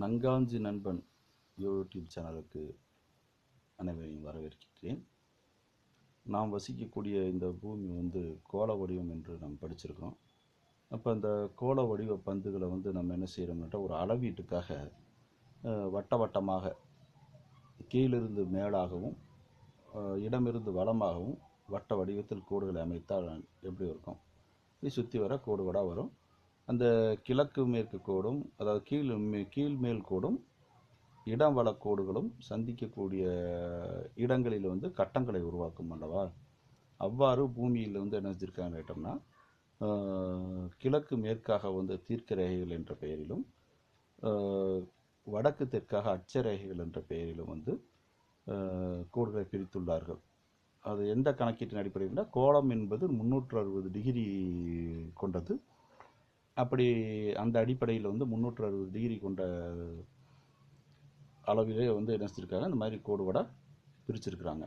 நங்காஞ்சி நண்பன் யூடியூப் சேனலுக்கு அனைவரையும் வரவேற்கிறேன். நாம் வசிக்கக்கூடிய இந்த பூமி கோள வடிவம் என்று நாம் படிச்சிருக்கோம். அப்போ அந்த கோள வடிவ பந்துகளை நம்ம என்ன செய்கிறோம்னா ஒரு அளவீட்டுக்காக வட்ட வட்டமாக கீழிருந்து மேலாகவும் இடமிருந்து வலமாகவும் வட்ட வடிவத்தில் கோடுகளை அமைத்தால் எப்படி இருக்கும்? இது சுற்றி வர கோடுகளாக வரும். அந்த கிழக்கு மேற்கு கோடும், அதாவது கீழ் மேல் கோடும் இடம் வல கோடுகளும் சந்திக்கக்கூடிய இடங்களில் கட்டங்களை உருவாக்கும் அல்லவா? அவ்வாறு பூமியில் என்ன செஞ்சிருக்காங்க கேட்டோம்னா, கிழக்கு மேற்காக தீர்க்க ரேகைகள் என்ற பெயரிலும் வடக்கு தெற்காக அட்சரேகைகள் என்ற பெயரிலும் கோடுகளை பிரித்துள்ளார்கள். அது எந்த கணக்கீட்டின் அடிப்படையில்? கோளம் என்பது 360 டிகிரி கொண்டது. அப்படி அந்த அடிப்படையில் 360 டிகிரி கொண்ட அளவிலே என்ன செஞ்சிருக்காங்க, இந்த மாதிரி கோடுகளாக பிரிச்சிருக்கிறாங்க.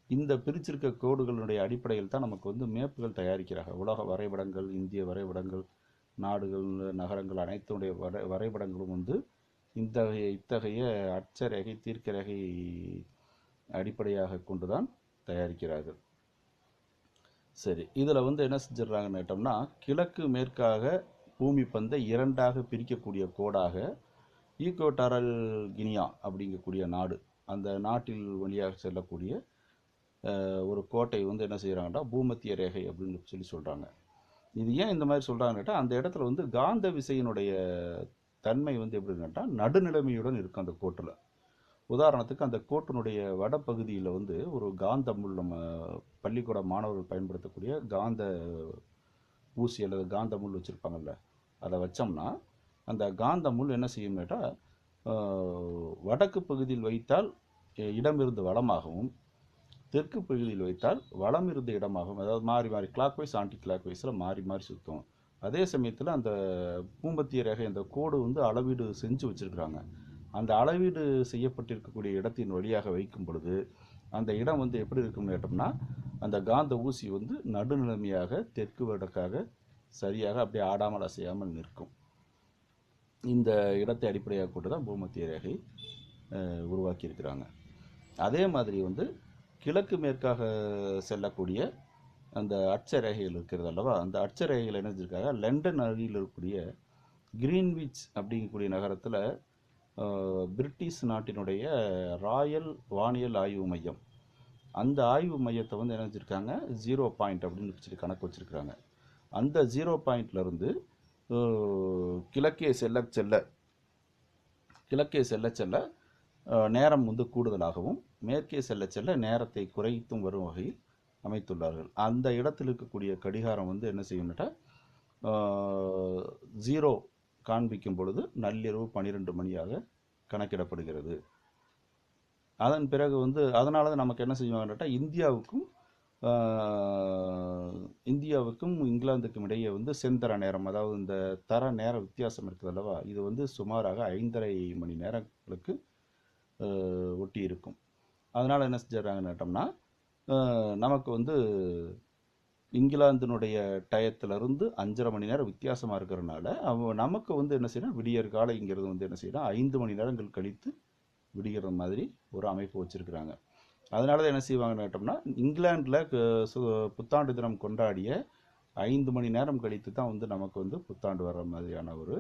இந்த பிரிச்சிருக்க கோடுகளுடைய அடிப்படையில் தான் நமக்கு மேப்புகள் தயாரிக்கிறாங்க. உலக வரைபடங்கள், இந்திய வரைபடங்கள், நாடுகள், நகரங்கள் அனைத்துடைய வரைபடங்களும் இத்தகைய அட்சரேகை தீர்க்க ரேகை அடிப்படையாக கொண்டுதான் தயாரிக்கிறார்கள். சரி, இதில் என்ன செஞ்சிடறாங்கன்னு கேட்டோம்னா, கிழக்கு மேற்காக பூமி பந்தை இரண்டாக பிரிக்கக்கூடிய கோடாக ஈக்குவட்டாரல் கினியா அப்படிங்கக்கூடிய நாடு, அந்த நாட்டில் வழியாக செல்லக்கூடிய ஒரு கோட்டை என்ன செய்கிறாங்கன்னா பூமத்திய ரேகை அப்படின்னு சொல்லி சொல்கிறாங்க. இது ஏன் இந்த மாதிரி சொல்கிறாங்கன்னு கேட்டால், அந்த இடத்துல காந்த விசையினுடைய தன்மை எப்படின்னு கேட்டால் நடுநிலைமையுடன் இருக்கும் அந்த கோட்டில். உதாரணத்துக்கு அந்த கோட்டினுடைய வடப்பகுதியில் ஒரு காந்த முள், நம்ம பள்ளிக்கூட மாணவர்கள் பயன்படுத்தக்கூடிய காந்த ஊசி அல்லது காந்த முள் வச்சுருப்பாங்கல்ல, அதை வச்சோம்னா அந்த காந்த முள் என்ன செய்யும் கேட்டால், வடக்கு பகுதியில் வைத்தால் இடமிருந்து வலமாகவும், தெற்கு பகுதியில் வைத்தால் வலம் இருந்து இடமாகவும், அதாவது மாறி மாறி கிளாக் வைஸ் ஆன்டி கிளாக் வைஸில் மாறி மாறி சுற்றும். அதே சமயத்தில் அந்த பூமத்திய ரேகை அந்த கோடு அளவீடு செஞ்சு வச்சுருக்குறாங்க. அந்த அளவீடு செய்யப்பட்டிருக்கக்கூடிய இடத்தின் வழியாக வைக்கும் பொழுது அந்த இடம் எப்படி இருக்கும்னு கேட்டோம்னா, அந்த காந்த ஊசி நடுநிலைமையாக தெற்கு வடக்காக சரியாக அப்படியே ஆடாமல் அசையாமல் நிற்கும். இந்த இடத்தை அடிப்படையாக கொண்டு தான் பூமத்திய ரேகை உருவாக்கியிருக்கிறாங்க. அதே மாதிரி கிழக்கு மேற்காக செல்லக்கூடிய அந்த அட்சரேகைகள் இருக்கிறது அல்லவா, அந்த அட்சரேகைகள் என்ன செஞ்சிருக்காங்க, லண்டன் அருகில் இருக்கக்கூடிய கிரீன்விச் அப்படிங்கக்கூடிய நகரத்தில் பிரிட்டிஷ் நாட்டினுடைய ராயல் வானியல் ஆய்வு மையம், அந்த ஆய்வு மையத்தை என்ன வச்சுருக்காங்க, 0 பாயிண்ட் அப்படின்னு சொல்லி கணக்கு வச்சுருக்காங்க. அந்த 0 பாயிண்ட்லேருந்து கிழக்கே செல்ல செல்ல நேரம் கூடுதலாகவும், மேற்கே செல்ல செல்ல நேரத்தை குறைத்தும் வரும் வகையில் அமைத்துள்ளார்கள். அந்த இடத்தில் இருக்கக்கூடிய கடிகாரம் என்ன செய்யும்னா, 0 காண்பிக்கும் பொழுது நள்ளிரவு 12 மணியாக கணக்கிடப்படுகிறது. அதன் பிறகு அதனால தான் நமக்கு என்ன செய்வாங்கட்டா, இந்தியாவுக்கும் இங்கிலாந்துக்கும் இடையே செந்தர நேரம், அதாவது இந்த தர நேர வித்தியாசம் இருக்குது அல்லவா, இது சுமாராக 5.5 மணி நேரங்களுக்கு ஒட்டி இருக்கும். அதனால் என்ன செஞ்சிடறாங்கன்னு கேட்டோம்னா, நமக்கு இங்கிலாந்தினுடைய டயத்திலிருந்து 5.5 மணி நேரம் வித்தியாசமாக இருக்கிறதுனால நமக்கு என்ன செய்யணும், விடியற் காலைங்கிறது என்ன செய்யணும், 5 மணி நேரங்கள் கழித்து விடுகிற மாதிரி ஒரு அமைப்பு வச்சுருக்கிறாங்க. அதனால தான் என்ன செய்வாங்கன்னு கேட்டோம்னா, இங்கிலாண்டில் புத்தாண்டு தினம் கொண்டாடிய 5 மணி நேரம் கழித்து தான் நமக்கு புத்தாண்டு வர்ற மாதிரியான ஒரு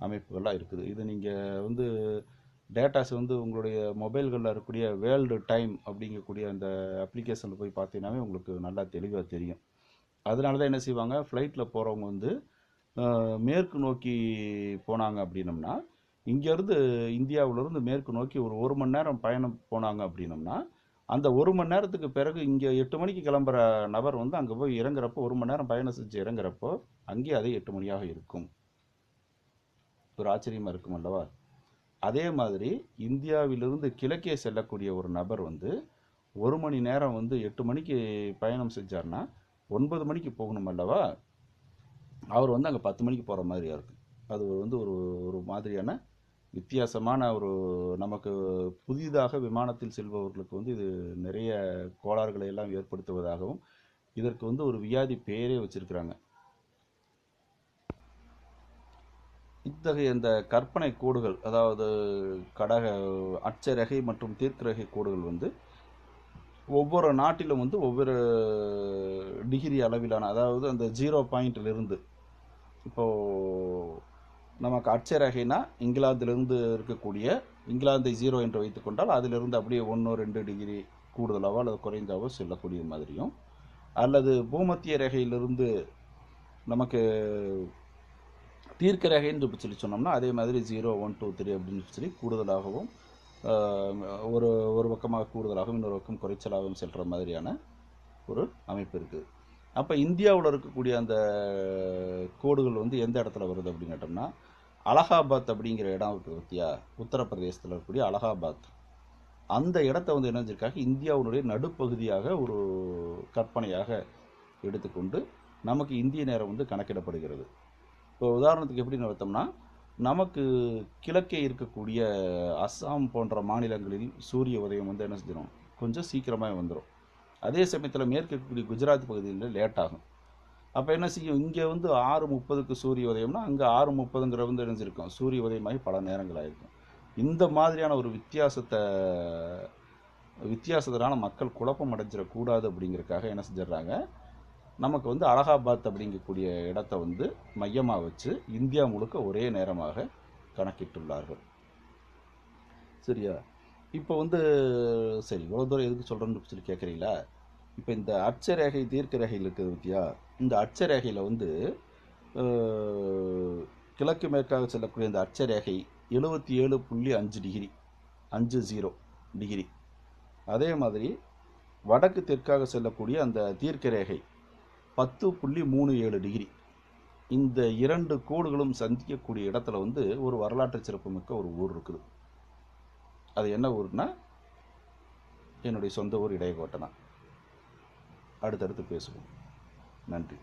அமைப்புகள்லாம் இருக்குது. இது நீங்கள் டேட்டாஸ் உங்களுடைய மொபைல்களில் இருக்கக்கூடிய வேர்ல்டு டைம் அப்படிங்கக்கூடிய அந்த அப்ளிகேஷனில் போய் பார்த்தீங்கன்னாவே உங்களுக்கு நல்லா தெளிவாக தெரியும். அதனால தான் என்ன செய்வாங்க, ஃப்ளைட்டில் போகிறவங்க மேற்கு நோக்கி போனாங்க அப்படின்னம்னா, இங்கேருந்து இந்தியாவிலேருந்து மேற்கு நோக்கி ஒரு மணி நேரம் பயணம் போனாங்க அப்படின்னம்னா, அந்த 1 மணி நேரத்துக்கு பிறகு இங்கே 8 மணிக்கு கிளம்புற நபர் அங்கே போய் இறங்குறப்போ, 1 மணி நேரம் பயணம் செஞ்சு இறங்குறப்போ அங்கேயே அதே 8 மணியாக இருக்கும். ஒரு ஆச்சரியமாக இருக்கும் அல்லவா? அதே மாதிரி இந்தியாவிலிருந்து கிழக்கே செல்லக்கூடிய ஒரு நபர் 1 மணி நேரம் 8 மணிக்கு பயணம் செஞ்சார்னா 9 மணிக்கு போகணும் அல்லவா, அவர் அங்கே 10 மணிக்கு போகிற மாதிரியா இருக்குது. அது ஒரு மாதிரியான வித்தியாசமான ஒரு, நமக்கு புதிதாக விமானத்தில் செல்பவர்களுக்கு இது நிறைய கோளாறுகளை எல்லாம் ஏற்படுத்துவதாகவும், இதற்கு ஒரு வியாதி பெயரே வச்சிருக்கிறாங்க. இத்தகைய இந்த கற்பனை கோடுகள், அதாவது கடக அட்சரேகை மற்றும் தீர்க்கரேகை கோடுகள் வந்து ஒவ்வொரு நாட்டிலும் வந்து ஒவ்வொரு டிகிரி அளவிலான, அதாவது அந்த 0 பாயிண்ட்லேருந்து, இப்போது நமக்கு அட்சரேகைனா இங்கிலாந்திலிருந்து இருக்கக்கூடிய, இங்கிலாந்தை 0 என்று வைத்துக்கொண்டால் அதிலிருந்து அப்படியே 1-2 டிகிரி கூடுதலாவோ அல்லது குறைந்தாவோ செல்லக்கூடிய மாதிரியும், அல்லது பூமத்திய ரேகையிலிருந்து நமக்கு தீர்க்க ரேகைன்னு சொல்லி சொன்னோம்னா அதே மாதிரி 0, 1, 2, 3 அப்படின்னு சொல்லி கூடுதலாகவும் ஒரு ஒரு பக்கமாக கூடுதலாகவும் இன்னொரு பக்கம் குறைச்சலாகவும் செல்கிற மாதிரியான ஒரு அமைப்பு இருக்குது. அப்போ இந்தியாவில் இருக்கக்கூடிய அந்த கோடுகள் வந்து எந்த இடத்துல வருது அப்படின்னு கேட்டோம்னா, அலகாபாத் அப்படிங்கிற இடம் இருக்குது பற்றியா, உத்தரப்பிரதேசத்தில் இருக்கக்கூடிய அலகாபாத், அந்த இடத்த வந்து என்ன செஞ்சிருக்காங்க, இந்தியாவுடைய நடுப்பகுதியாக ஒரு கற்பனையாக எடுத்துக்கொண்டு நமக்கு இந்திய நேரம் வந்து கணக்கிடப்படுகிறது. இப்போ உதாரணத்துக்கு எப்படி நடத்தோம்னா, நமக்கு கிழக்கே இருக்கக்கூடிய அஸ்ஸாம் போன்ற மாநிலங்களில் சூரிய உதயம் வந்து என்ன செஞ்சிடும், கொஞ்சம் சீக்கிரமாக வந்துடும். அதே சமயத்தில் மேற்கு இருக்கக்கூடிய குஜராத் பகுதியில் லேட் ஆகும். அப்போ என்ன செய்யும், இங்கே வந்து 6:30க்கு சூரிய உதயம்னா அங்கே 6:30ங்கிற வந்து நினைஞ்சிருக்கும், சூரிய உதயமாகி பல நேரங்கள் ஆகிருக்கும். இந்த மாதிரியான ஒரு வித்தியாசத்தினால மக்கள் குழப்பம் அடைஞ்சிடக்கூடாது அப்படிங்கிறதுக்காக என்ன செஞ்சிடறாங்க, நமக்கு வந்து அலகாபாத் அப்படிங்கக்கூடிய இடத்த வந்து மையமாக வச்சு இந்தியா முழுக்க ஒரே நேரமாக கணக்கிட்டுள்ளார்கள். சரியா? இப்போ வந்து சரி, இவ்வளோ தூரம் எதுக்கு சொல்கிறேன்னு சொல்லி கேட்குறீங்களா? இப்போ இந்த அட்சரேகை தீர்க்க ரேகையில் இருக்குது பற்றியா, இந்த அட்சரேகையில் வந்து கிழக்கு மேற்காக செல்லக்கூடிய இந்த அட்சரேகை 77.5 டிகிரி, 50 டிகிரி. அதே மாதிரி வடக்கு தெற்காக செல்லக்கூடிய அந்த தீர்க்க ரேகை 10.37 டிகிரி. இந்த இரண்டு கோடுகளும் சந்திக்கக்கூடிய இடத்துல வந்து ஒரு வரலாற்று சிறப்புமிக்க ஒரு ஊர் இருக்குது. அது என்ன ஊர்னா, என்னுடைய சொந்த ஊர் இடையக்கோட்டை தான். அடுத்தடுத்து பேசுவோம். நன்றி.